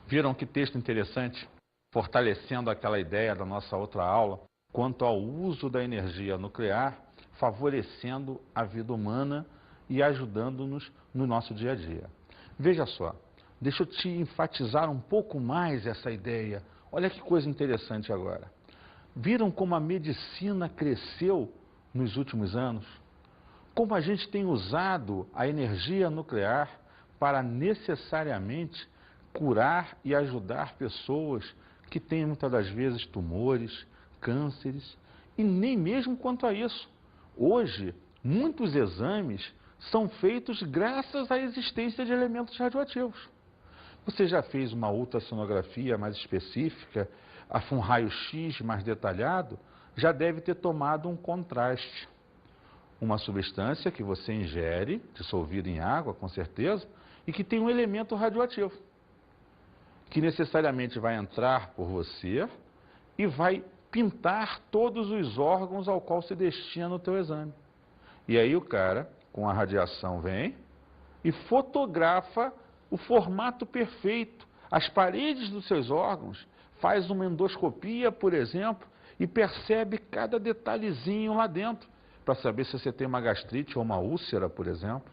Viram que texto interessante, fortalecendo aquela ideia da nossa outra aula, quanto ao uso da energia nuclear, favorecendo a vida humana e ajudando-nos no nosso dia a dia. Veja só, deixa eu te enfatizar um pouco mais essa ideia. Olha que coisa interessante agora. Viram como a medicina cresceu nos últimos anos? Como a gente tem usado a energia nuclear para necessariamente curar e ajudar pessoas que têm muitas das vezes tumores, cânceres, e nem mesmo quanto a isso. Hoje, muitos exames são feitos graças à existência de elementos radioativos. Você já fez uma ultrassonografia mais específica, um raio-x mais detalhado, já deve ter tomado um contraste. Uma substância que você ingere, dissolvida em água, com certeza, e que tem um elemento radioativo, que necessariamente vai entrar por você e vai pintar todos os órgãos ao qual se destina o teu exame. E aí o cara, com a radiação, vem e fotografa o formato perfeito, as paredes dos seus órgãos, faz uma endoscopia, por exemplo, e percebe cada detalhezinho lá dentro, para saber se você tem uma gastrite ou uma úlcera, por exemplo.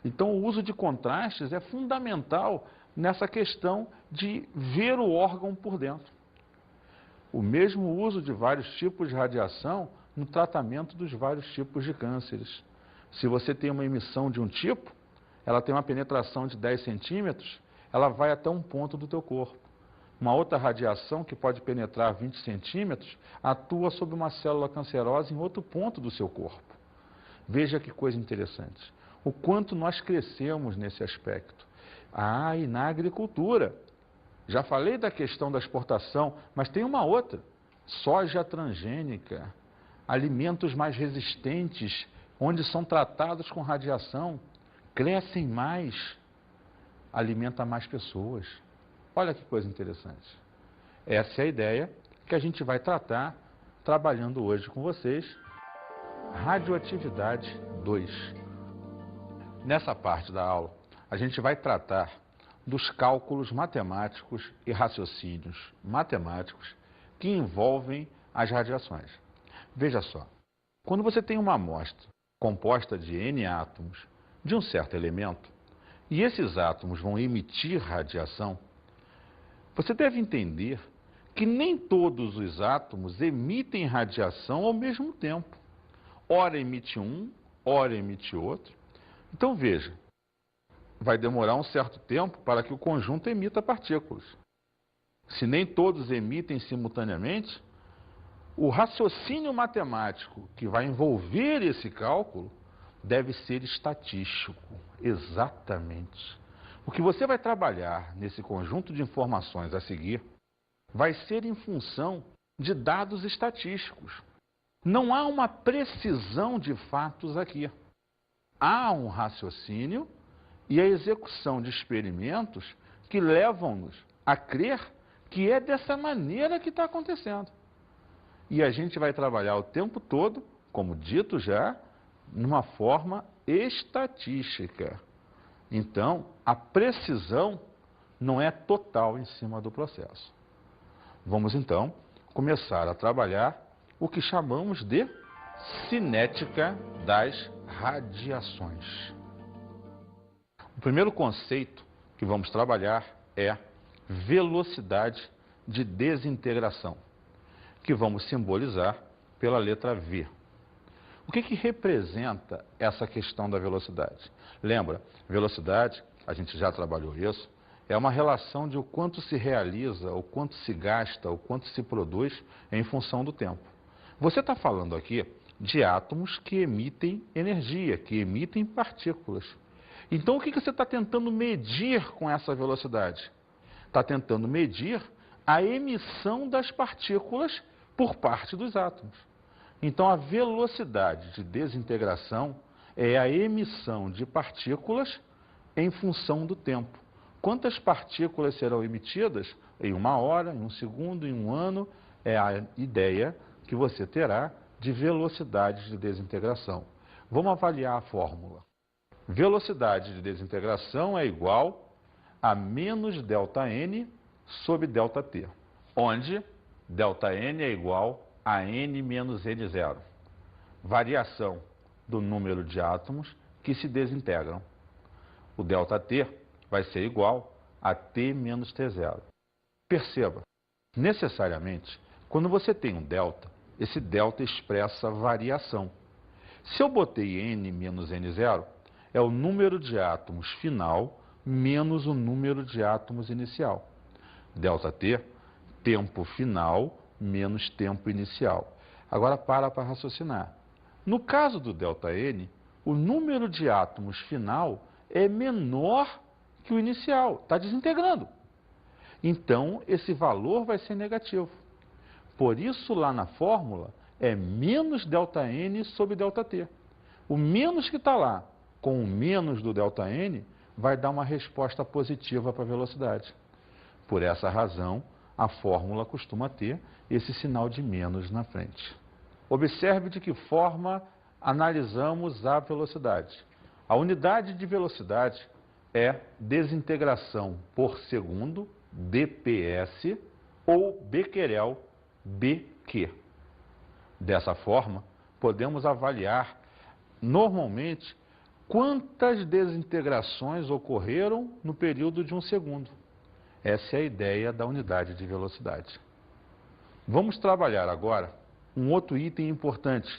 Então o uso de contrastes é fundamental nessa questão de ver o órgão por dentro. O mesmo uso de vários tipos de radiação no tratamento dos vários tipos de cânceres. Se você tem uma emissão de um tipo, ela tem uma penetração de 10 centímetros, ela vai até um ponto do teu corpo. Uma outra radiação, que pode penetrar 20 centímetros, atua sobre uma célula cancerosa em outro ponto do seu corpo. Veja que coisa interessante. O quanto nós crescemos nesse aspecto. Ah, e na agricultura. Já falei da questão da exportação, mas tem uma outra. Soja transgênica, alimentos mais resistentes, onde são tratados com radiação, crescem mais, alimenta mais pessoas. Olha que coisa interessante. Essa é a ideia que a gente vai tratar, trabalhando hoje com vocês, radioatividade 2. Nessa parte da aula, a gente vai tratar dos cálculos matemáticos e raciocínios matemáticos que envolvem as radiações. Veja só, quando você tem uma amostra composta de N átomos de um certo elemento, e esses átomos vão emitir radiação, você deve entender que nem todos os átomos emitem radiação ao mesmo tempo. Ora emite um, ora emite outro. Então veja, vai demorar um certo tempo para que o conjunto emita partículas. Se nem todos emitem simultaneamente, o raciocínio matemático que vai envolver esse cálculo deve ser estatístico, exatamente. O que você vai trabalhar nesse conjunto de informações a seguir vai ser em função de dados estatísticos. Não há uma precisão de fatos aqui. Há um raciocínio e a execução de experimentos que levam-nos a crer que é dessa maneira que está acontecendo. E a gente vai trabalhar o tempo todo, como dito já, numa forma estatística. Então, a precisão não é total em cima do processo. Vamos então começar a trabalhar o que chamamos de cinética das radiações. O primeiro conceito que vamos trabalhar é velocidade de desintegração, que vamos simbolizar pela letra V. O que representa essa questão da velocidade? Lembra, velocidade, a gente já trabalhou isso, é uma relação de o quanto se realiza, o quanto se gasta, o quanto se produz em função do tempo. Você está falando aqui de átomos que emitem energia, que emitem partículas. Então, o que você está tentando medir com essa velocidade? Está tentando medir a emissão das partículas por parte dos átomos. Então, a velocidade de desintegração é a emissão de partículas em função do tempo. Quantas partículas serão emitidas em uma hora, em um segundo, em um ano, é a ideia que você terá de velocidade de desintegração. Vamos avaliar a fórmula. Velocidade de desintegração é igual a menos ΔN sobre ΔT, onde ΔN é igual a N menos N0, variação do número de átomos que se desintegram. O ΔT vai ser igual a T menos T0. Perceba, necessariamente, quando você tem um delta, esse delta expressa variação. Se eu botei N menos N0, é o número de átomos final menos o número de átomos inicial. ΔT, tempo final menos tempo inicial. Agora para raciocinar. No caso do ΔN, o número de átomos final é menor que o inicial, está desintegrando. Então, esse valor vai ser negativo. Por isso, lá na fórmula, é menos ΔN sobre ΔT. O menos que está lá com o menos do ΔN vai dar uma resposta positiva para a velocidade. Por essa razão, a fórmula costuma ter esse sinal de menos na frente. Observe de que forma analisamos a velocidade. A unidade de velocidade é desintegração por segundo, dps, ou becquerel, bq. Dessa forma, podemos avaliar normalmente quantas desintegrações ocorreram no período de um segundo. Essa é a ideia da unidade de velocidade. Vamos trabalhar agora um outro item importante,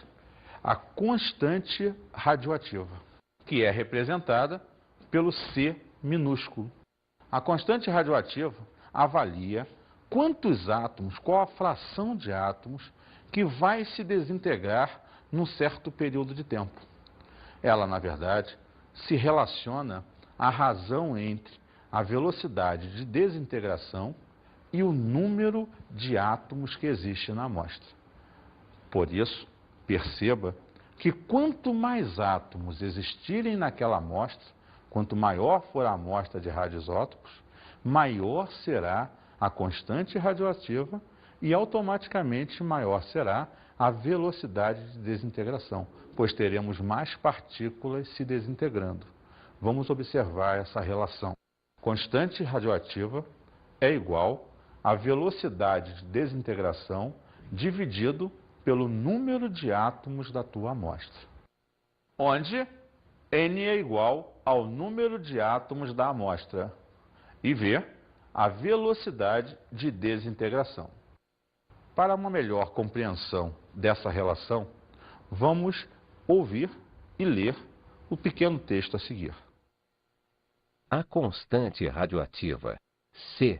a constante radioativa, que é representada pelo C minúsculo. A constante radioativa avalia quantos átomos, qual a fração de átomos que vai se desintegrar num certo período de tempo. Ela, na verdade, se relaciona à razão entre a velocidade de desintegração e o número de átomos que existe na amostra. Por isso, perceba que quanto mais átomos existirem naquela amostra, quanto maior for a amostra de radioisótopos, maior será a constante radioativa e automaticamente maior será a velocidade de desintegração, pois teremos mais partículas se desintegrando. Vamos observar essa relação. Constante radioativa é igual à velocidade de desintegração dividido pelo número de átomos da tua amostra, onde N é igual ao número de átomos da amostra e V, a velocidade de desintegração. Para uma melhor compreensão dessa relação, vamos ouvir e ler o pequeno texto a seguir. A constante radioativa, C,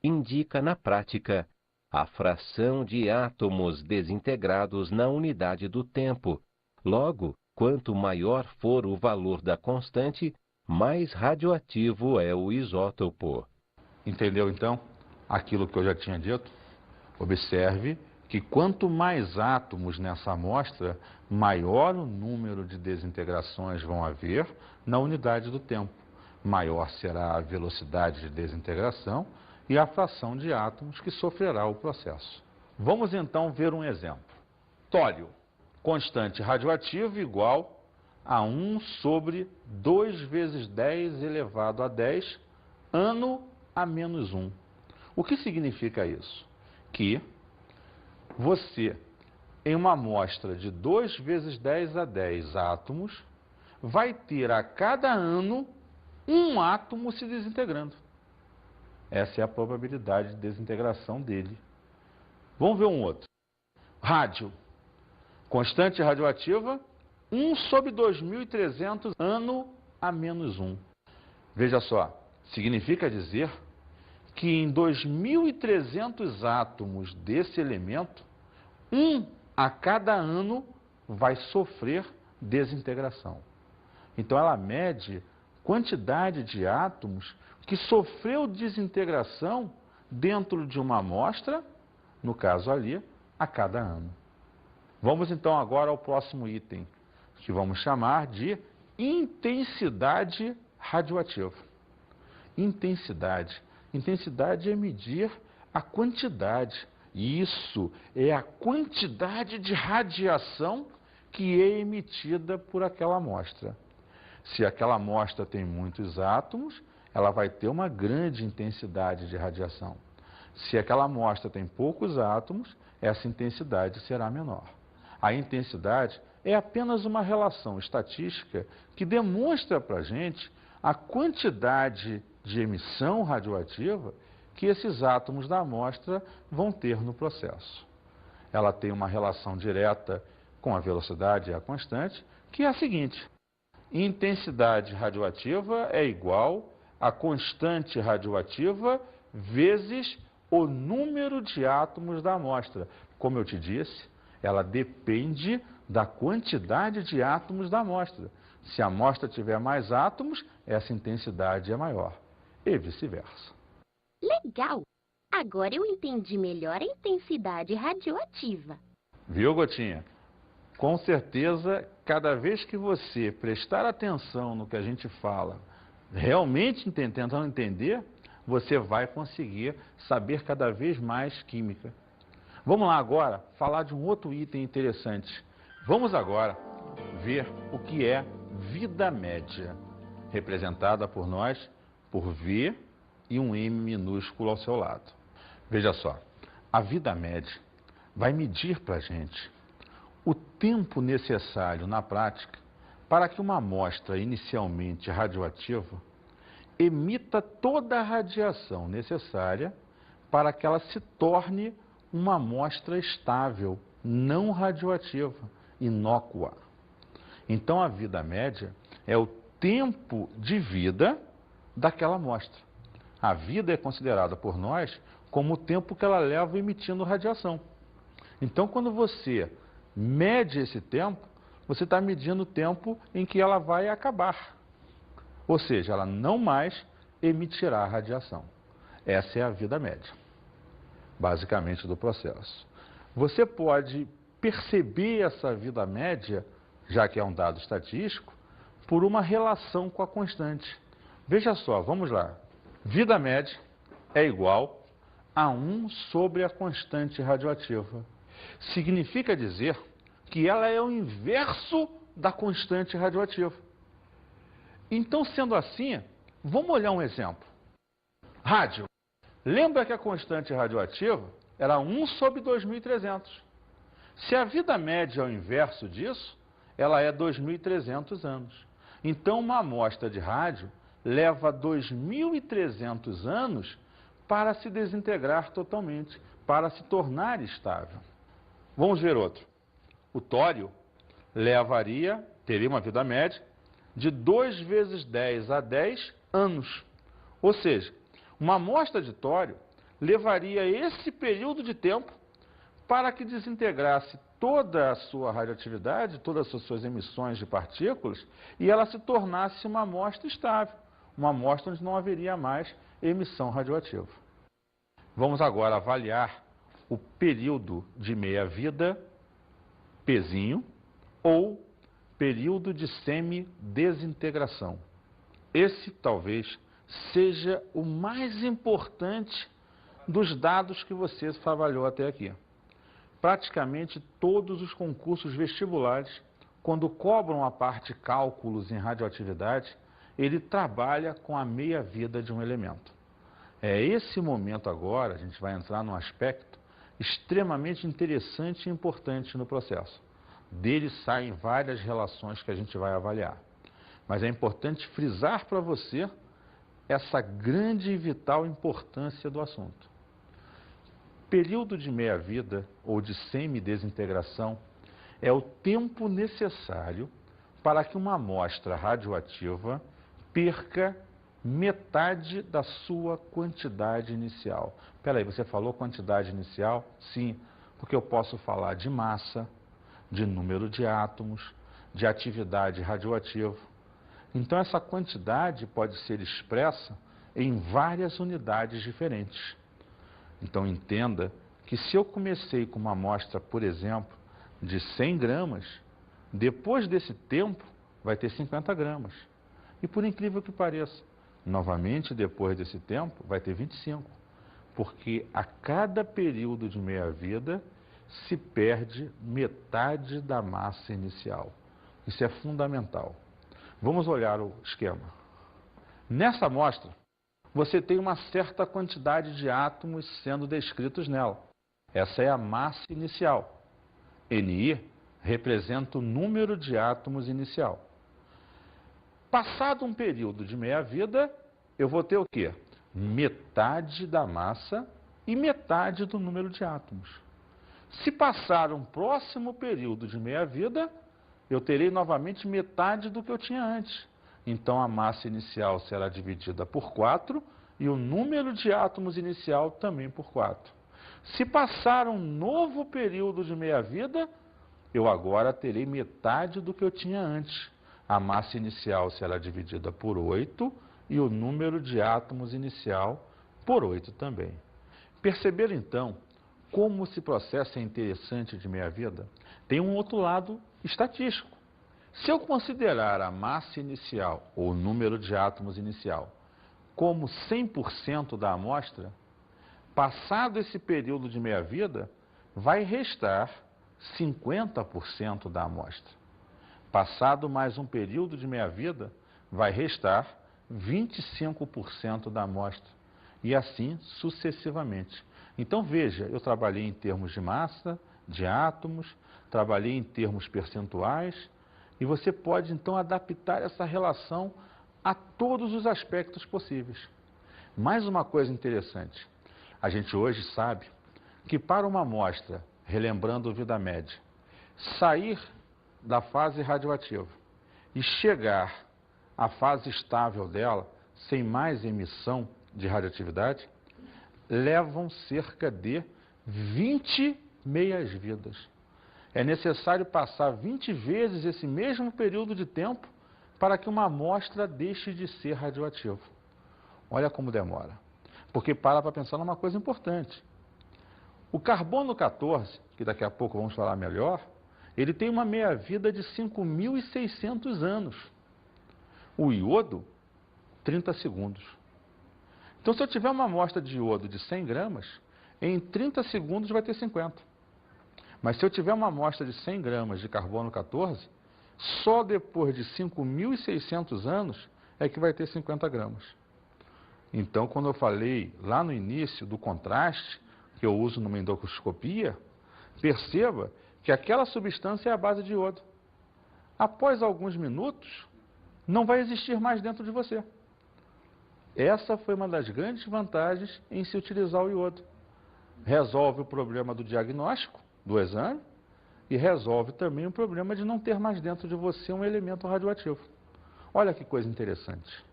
indica na prática a fração de átomos desintegrados na unidade do tempo. Logo, quanto maior for o valor da constante, mais radioativo é o isótopo. Entendeu, então, aquilo que eu já tinha dito? Observe que quanto mais átomos nessa amostra, maior o número de desintegrações vão haver na unidade do tempo. Maior será a velocidade de desintegração e a fração de átomos que sofrerá o processo. Vamos então ver um exemplo. Tório, constante radioativa igual a 1 sobre 2 vezes 10 elevado a 10, ano a menos 1. O que significa isso? Que você, em uma amostra de 2 vezes 10 a 10 átomos, vai ter a cada ano um átomo se desintegrando. Essa é a probabilidade de desintegração dele. Vamos ver um outro. Rádio. Constante radioativa, 1 sobre 2.300 ano a menos 1. Veja só, significa dizer que em 2.300 átomos desse elemento, 1 a cada ano vai sofrer desintegração. Então ela mede quantidade de átomos que sofreu desintegração dentro de uma amostra, no caso ali, a cada ano. Vamos então agora ao próximo item, que vamos chamar de intensidade radioativa. Intensidade. Intensidade é medir a quantidade. Isso é a quantidade de radiação que é emitida por aquela amostra. Se aquela amostra tem muitos átomos, ela vai ter uma grande intensidade de radiação. Se aquela amostra tem poucos átomos, essa intensidade será menor. A intensidade é apenas uma relação estatística que demonstra para a gente a quantidade de emissão radioativa que esses átomos da amostra vão ter no processo. Ela tem uma relação direta com a velocidade e a constante, que é a seguinte: intensidade radioativa é igual a constante radioativa vezes o número de átomos da amostra. Como eu te disse, ela depende da quantidade de átomos da amostra. Se a amostra tiver mais átomos, essa intensidade é maior, e vice-versa. Legal! Agora eu entendi melhor a intensidade radioativa. Viu, Gotinha? Com certeza, cada vez que você prestar atenção no que a gente fala, realmente tentando entender, você vai conseguir saber cada vez mais química. Vamos lá agora falar de um outro item interessante. Vamos agora ver o que é vida média, representada por nós por V e um M minúsculo ao seu lado. Veja só, a vida média vai medir para a gente o tempo necessário na prática para que uma amostra inicialmente radioativa emita toda a radiação necessária para que ela se torne uma amostra estável, não radioativa, inócua. Então a vida média é o tempo de vida daquela amostra. A vida é considerada por nós como o tempo que ela leva emitindo radiação. Então quando você mede esse tempo, você está medindo o tempo em que ela vai acabar. Ou seja, ela não mais emitirá radiação. Essa é a vida média, basicamente, do processo. Você pode perceber essa vida média, já que é um dado estatístico, por uma relação com a constante. Veja só, vamos lá. Vida média é igual a 1 sobre a constante radioativa. Significa dizer que ela é o inverso da constante radioativa. Então, sendo assim, vamos olhar um exemplo. Rádio. Lembra que a constante radioativa era 1 sobre 2.300. Se a vida média é o inverso disso, ela é 2.300 anos. Então, uma amostra de rádio leva 2.300 anos para se desintegrar totalmente, para se tornar estável. Vamos ver outro. O tório teria uma vida média de 2 vezes 10 a 10 anos. Ou seja, uma amostra de tório levaria esse período de tempo para que desintegrasse toda a sua radioatividade, todas as suas emissões de partículas, e ela se tornasse uma amostra estável, uma amostra onde não haveria mais emissão radioativa. Vamos agora avaliar o período de meia-vida, Pzinho, ou período de semidesintegração. Esse talvez seja o mais importante dos dados que você trabalhou até aqui. Praticamente todos os concursos vestibulares, quando cobram a parte cálculos em radioatividade, ele trabalha com a meia-vida de um elemento. É esse momento agora, a gente vai entrar num aspecto extremamente interessante e importante no processo. Dele saem várias relações que a gente vai avaliar. Mas é importante frisar para você essa grande e vital importância do assunto. Período de meia-vida ou de semidesintegração é o tempo necessário para que uma amostra radioativa perca metade da sua quantidade inicial. Espera aí, você falou quantidade inicial? Sim, porque eu posso falar de massa, de número de átomos, de atividade radioativa. Então essa quantidade pode ser expressa em várias unidades diferentes. Então entenda que se eu comecei com uma amostra, por exemplo, de 100 gramas, depois desse tempo vai ter 50 gramas. E por incrível que pareça, novamente depois desse tempo vai ter 25. Porque a cada período de meia-vida se perde metade da massa inicial. Isso é fundamental. Vamos olhar o esquema. Nessa amostra, você tem uma certa quantidade de átomos sendo descritos nela. Essa é a massa inicial. Ni representa o número de átomos inicial. Passado um período de meia-vida, eu vou ter o quê? Metade da massa e metade do número de átomos. Se passar um próximo período de meia-vida, eu terei novamente metade do que eu tinha antes. Então, a massa inicial será dividida por 4 e o número de átomos inicial também por 4. Se passar um novo período de meia-vida, eu agora terei metade do que eu tinha antes. A massa inicial será dividida por 8 e o número de átomos inicial por 8 também. Perceberam, então, como esse processo é interessante de meia-vida? Tem um outro lado estatístico. Se eu considerar a massa inicial, ou o número de átomos inicial, como 100% da amostra, passado esse período de meia-vida, vai restar 50% da amostra. Passado mais um período de meia-vida, vai restar 25% da amostra. E assim sucessivamente. Então veja, eu trabalhei em termos de massa, de átomos, trabalhei em termos percentuais, e você pode então adaptar essa relação a todos os aspectos possíveis. Mais uma coisa interessante, a gente hoje sabe que para uma amostra, relembrando vida média, sair da fase radioativa e chegar à fase estável dela, sem mais emissão de radioatividade, levam cerca de 20 meias-vidas. É necessário passar 20 vezes esse mesmo período de tempo para que uma amostra deixe de ser radioativa. Olha como demora. Porque para pensar numa coisa importante. O carbono 14, que daqui a pouco vamos falar melhor, ele tem uma meia-vida de 5.600 anos. O iodo, 30 segundos. Então, se eu tiver uma amostra de iodo de 100 gramas, em 30 segundos vai ter 50. Mas se eu tiver uma amostra de 100 gramas de carbono 14, só depois de 5.600 anos é que vai ter 50 gramas. Então, quando eu falei lá no início do contraste, que eu uso numa endoscopia, perceba que aquela substância é a base de iodo. Após alguns minutos, não vai existir mais dentro de você. Essa foi uma das grandes vantagens em se utilizar o iodo. Resolve o problema do diagnóstico, do exame, e resolve também o problema de não ter mais dentro de você um elemento radioativo. Olha que coisa interessante.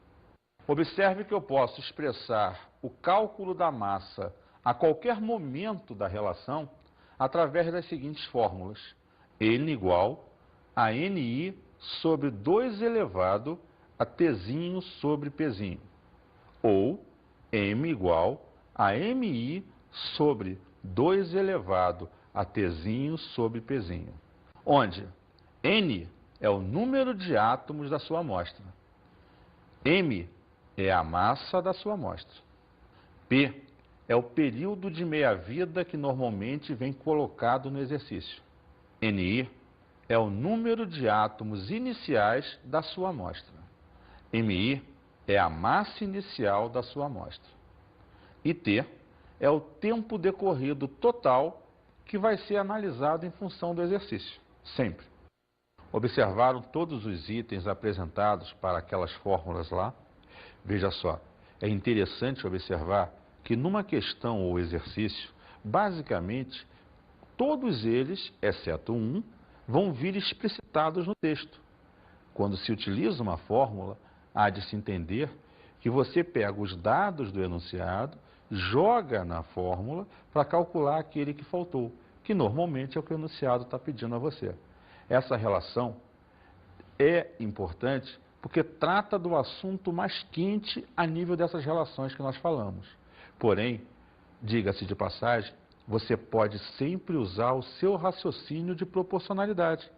Observe que eu posso expressar o cálculo da massa a qualquer momento da relação através das seguintes fórmulas. N igual a Ni sobre 2 elevado a Tzinho sobre Pzinho. Ou M igual a Mi sobre 2 elevado a Tzinho sobre Pzinho. Onde N é o número de átomos da sua amostra. M é a massa da sua amostra. P é o período de meia-vida que normalmente vem colocado no exercício. Ni é o número de átomos iniciais da sua amostra. Mi é a massa inicial da sua amostra. E T é o tempo decorrido total que vai ser analisado em função do exercício, sempre. Observaram todos os itens apresentados para aquelas fórmulas lá? Veja só, é interessante observar que numa questão ou exercício, basicamente, todos eles, exceto um, vão vir explicitados no texto. Quando se utiliza uma fórmula, há de se entender que você pega os dados do enunciado, joga na fórmula para calcular aquele que faltou, que normalmente é o que o enunciado está pedindo a você. Essa relação é importante porque trata do assunto mais quente a nível dessas relações que nós falamos. Porém, diga-se de passagem, você pode sempre usar o seu raciocínio de proporcionalidade.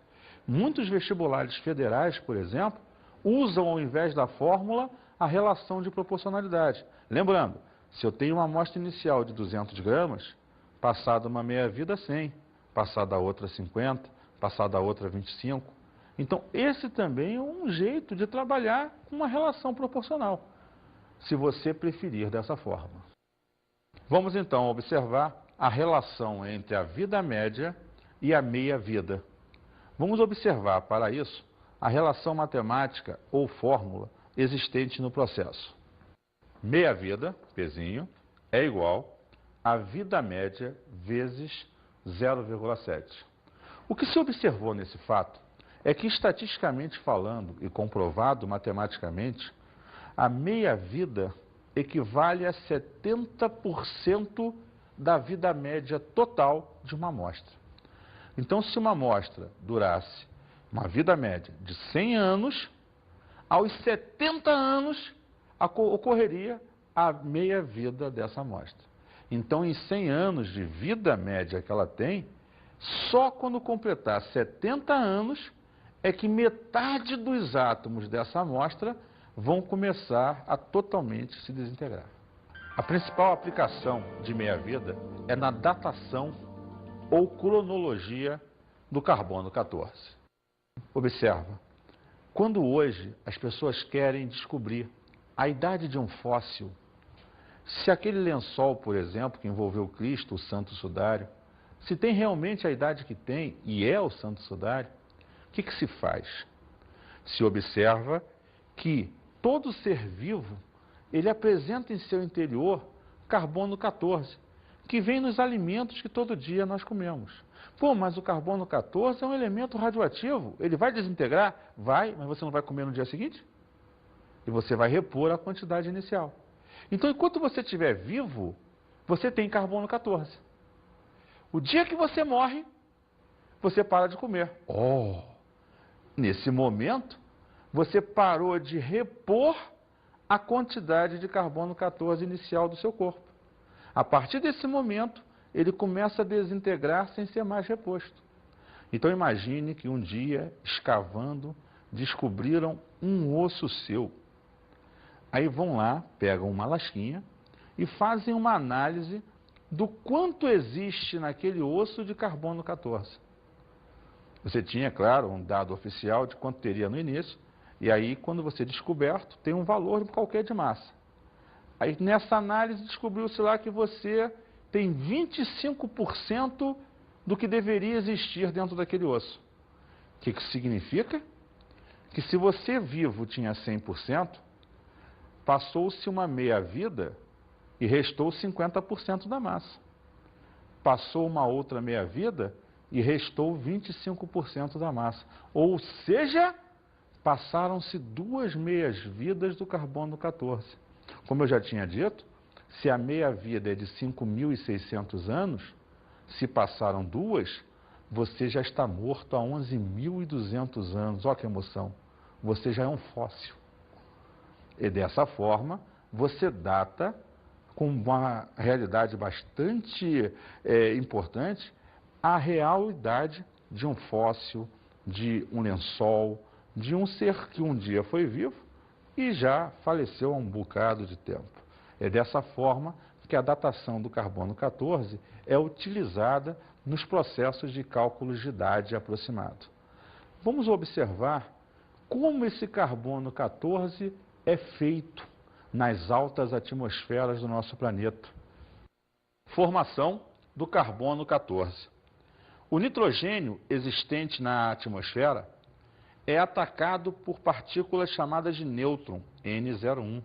Muitos vestibulares federais, por exemplo, usam ao invés da fórmula a relação de proporcionalidade. Lembrando, se eu tenho uma amostra inicial de 200 gramas, passada uma meia-vida 100, passada a outra 50, passada a outra 25. Então, esse também é um jeito de trabalhar com uma relação proporcional. se você preferir dessa forma. Vamos então observar a relação entre a vida média e a meia-vida. Vamos observar, para isso, a relação matemática ou fórmula existente no processo. Meia-vida, Pzinho, é igual a vida média vezes 0,7. O que se observou nesse fato é que, estatisticamente falando e comprovado matematicamente, a meia-vida equivale a 70% da vida média total de uma amostra. Então, se uma amostra durasse uma vida média de 100 anos, aos 70 anos ocorreria a meia-vida dessa amostra. Então, em 100 anos de vida média que ela tem, só quando completar 70 anos é que metade dos átomos dessa amostra vão começar a totalmente se desintegrar. A principal aplicação de meia-vida é na datação ou cronologia do carbono 14. Observa, quando hoje as pessoas querem descobrir a idade de um fóssil, se aquele lençol, por exemplo, que envolveu Cristo, o Santo Sudário, se tem realmente a idade que tem e é o Santo Sudário, o que se faz? Se observa que todo ser vivo, ele apresenta em seu interior carbono 14, que vem nos alimentos que todo dia nós comemos. Pô, mas o carbono 14 é um elemento radioativo, ele vai desintegrar? Vai, mas você não vai comer no dia seguinte? E você vai repor a quantidade inicial. Então, enquanto você estiver vivo, você tem carbono 14. O dia que você morre, você para de comer. Nesse momento, você parou de repor a quantidade de carbono 14 inicial do seu corpo. A partir desse momento, ele começa a desintegrar sem ser mais reposto. Então imagine que um dia, escavando, descobriram um osso seu. Aí vão lá, pegam uma lasquinha e fazem uma análise do quanto existe naquele osso de carbono 14. Você tinha, claro, um dado oficial de quanto teria no início, e aí, quando você descoberto, tem um valor qualquer de massa. Aí, nessa análise, descobriu-se lá que você tem 25% do que deveria existir dentro daquele osso. O que significa? Que se você vivo tinha 100%, passou-se uma meia-vida e restou 50% da massa. Passou uma outra meia-vida e restou 25% da massa. Ou seja, passaram-se 2 meias-vidas do carbono 14. Como eu já tinha dito, se a meia-vida é de 5.600 anos, se passaram 2, você já está morto há 11.200 anos. Olha que emoção! Você já é um fóssil. E dessa forma, você data com uma realidade bastante importante a real idade de um fóssil, de um lençol, de um ser que um dia foi vivo e já faleceu há um bocado de tempo. É dessa forma que a datação do carbono 14 é utilizada nos processos de cálculos de idade aproximado. Vamos observar como esse carbono 14 é feito nas altas atmosferas do nosso planeta. Formação do carbono 14. O nitrogênio existente na atmosfera é atacado por partículas chamadas de nêutron, N01.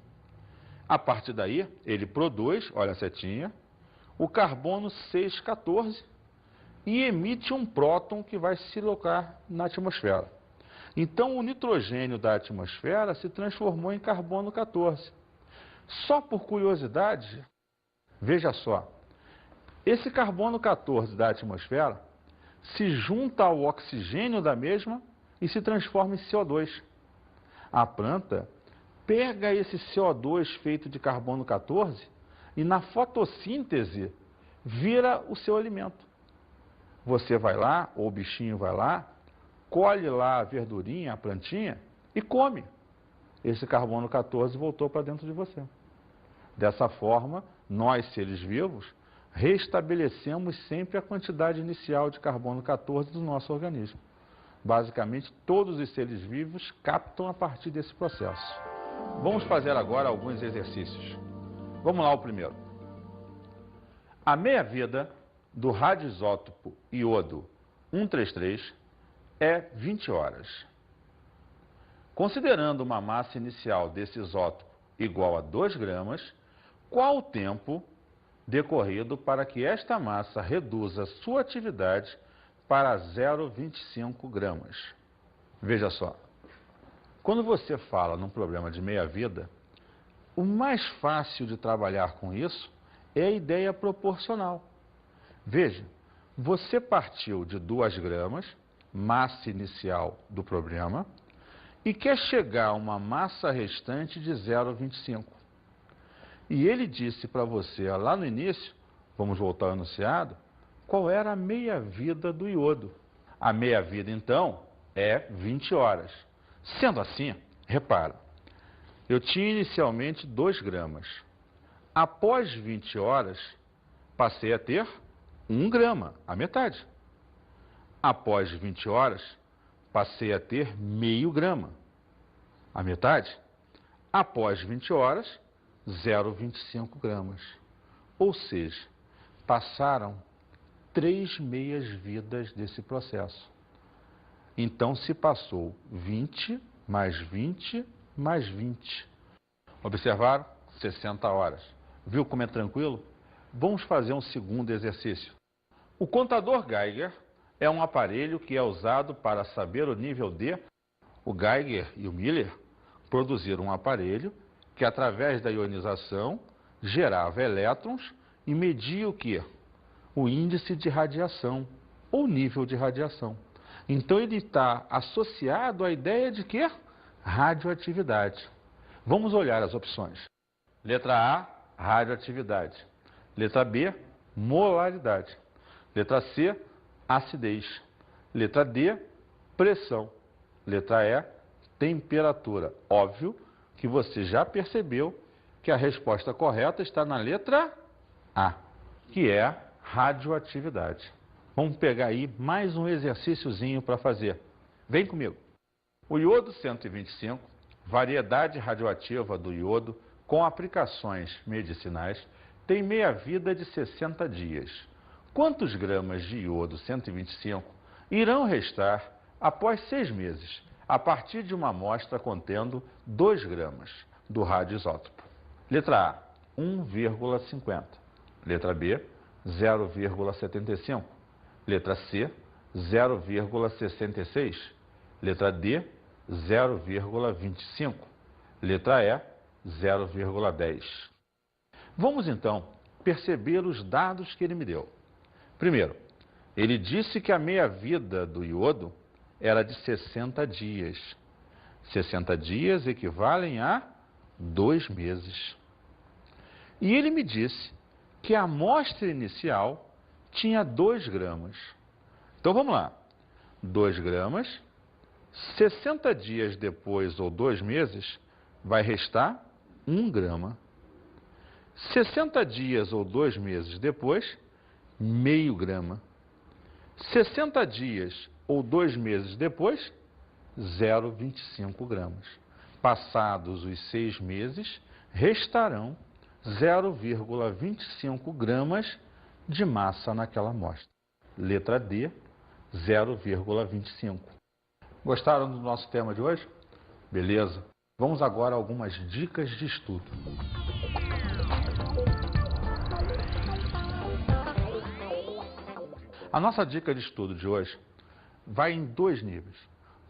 A partir daí, ele produz, olha a setinha, o carbono 614 e emite um próton que vai se alocar na atmosfera. Então, o nitrogênio da atmosfera se transformou em carbono 14. Só por curiosidade, veja só, esse carbono 14 da atmosfera se junta ao oxigênio da mesma e se transforma em CO2. A planta pega esse CO2 feito de carbono 14 e na fotossíntese vira o seu alimento. Você vai lá, ou o bichinho vai lá, colhe lá a verdurinha, a plantinha e come. Esse carbono 14 voltou para dentro de você. Dessa forma, nós, seres vivos, restabelecemos sempre a quantidade inicial de carbono 14 do nosso organismo. Basicamente, todos os seres vivos captam a partir desse processo. Vamos fazer agora alguns exercícios. Vamos lá, o primeiro. A meia-vida do radioisótopo iodo 133 é 20 horas. Considerando uma massa inicial desse isótopo igual a 2 gramas, qual o tempo decorrido para que esta massa reduza sua atividade para 0,25 gramas? Veja só, quando você fala num problema de meia-vida, o mais fácil de trabalhar com isso é a ideia proporcional. Veja, você partiu de 2 gramas, massa inicial do problema, e quer chegar a uma massa restante de 0,25. E ele disse para você lá no início, vamos voltar ao enunciado, qual era a meia-vida do iodo. A meia-vida, então, é 20 horas. Sendo assim, repara, eu tinha inicialmente 2 gramas. Após 20 horas, passei a ter 1 grama, a metade. Após 20 horas, passei a ter meio grama, a metade. Após 20 horas, 0,25 gramas. Ou seja, passaram 3 meias-vidas desse processo. Então, se passou 20 mais 20 mais 20. Observaram? 60 horas. Viu como é tranquilo? Vamos fazer um segundo exercício. O contador Geiger é um aparelho que é usado para saber o nível D. O Geiger e o Miller produziram um aparelho que, através da ionização, gerava elétrons e media o quê? O índice de radiação, ou nível de radiação. Então, ele está associado à ideia de quê? Radioatividade. Vamos olhar as opções. Letra A, radioatividade. Letra B, molaridade. Letra C, acidez. Letra D, pressão. Letra E, temperatura. Óbvio que você já percebeu que a resposta correta está na letra A, que é radioatividade. Vamos pegar aí mais um exercíciozinho para fazer. Vem comigo. O iodo 125, variedade radioativa do iodo com aplicações medicinais, tem meia-vida de 60 dias. Quantos gramas de iodo 125 irão restar após 6 meses, a partir de uma amostra contendo 2 gramas do radioisótopo? Letra A, 1,50. Letra B, 0,75. Letra C, 0,66. Letra D, 0,25. Letra E, 0,10. Vamos então perceber os dados que ele me deu. Primeiro, ele disse que a meia-vida do iodo era de 60 dias. 60 dias equivalem a 2 meses. E ele me disse que a amostra inicial tinha 2 gramas. Então vamos lá. 2 gramas, 60 dias depois ou 2 meses, vai restar 1 grama. 60 dias ou 2 meses depois, meio grama. 60 dias ou 2 meses depois, 0,25 gramas. Passados os 6 meses, restarão 0,25 gramas de massa naquela amostra. Letra D, 0,25. Gostaram do nosso tema de hoje? Beleza. Vamos agora a algumas dicas de estudo. A nossa dica de estudo de hoje vai em 2 níveis.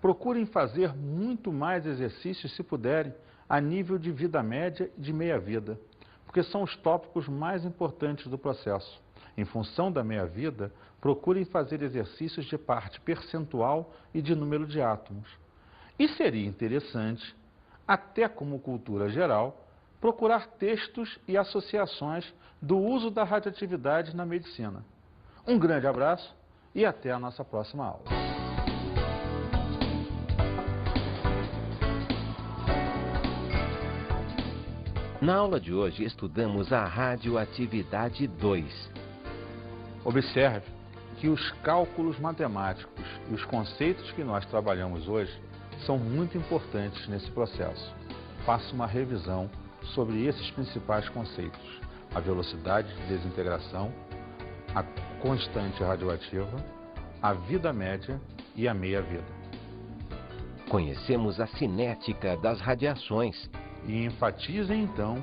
Procurem fazer muito mais exercícios, se puderem, a nível de vida média e de meia-vida, porque são os tópicos mais importantes do processo. Em função da meia-vida, procurem fazer exercícios de parte percentual e de número de átomos. E seria interessante, até como cultura geral, procurar textos e associações do uso da radioatividade na medicina. Um grande abraço e até a nossa próxima aula. Na aula de hoje estudamos a radioatividade 2. Observe que os cálculos matemáticos e os conceitos que nós trabalhamos hoje são muito importantes nesse processo. faça uma revisão sobre esses principais conceitos: a velocidade de desintegração, a constante radioativa, a vida média e a meia-vida. Conhecemos a cinética das radiações. E enfatize, então,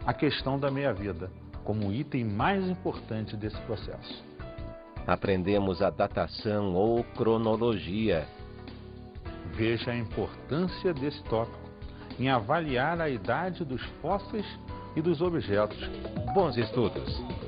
a questão da meia-vida como o item mais importante desse processo. Aprendemos a datação ou cronologia. Veja a importância desse tópico em avaliar a idade dos fósseis e dos objetos. Bons estudos!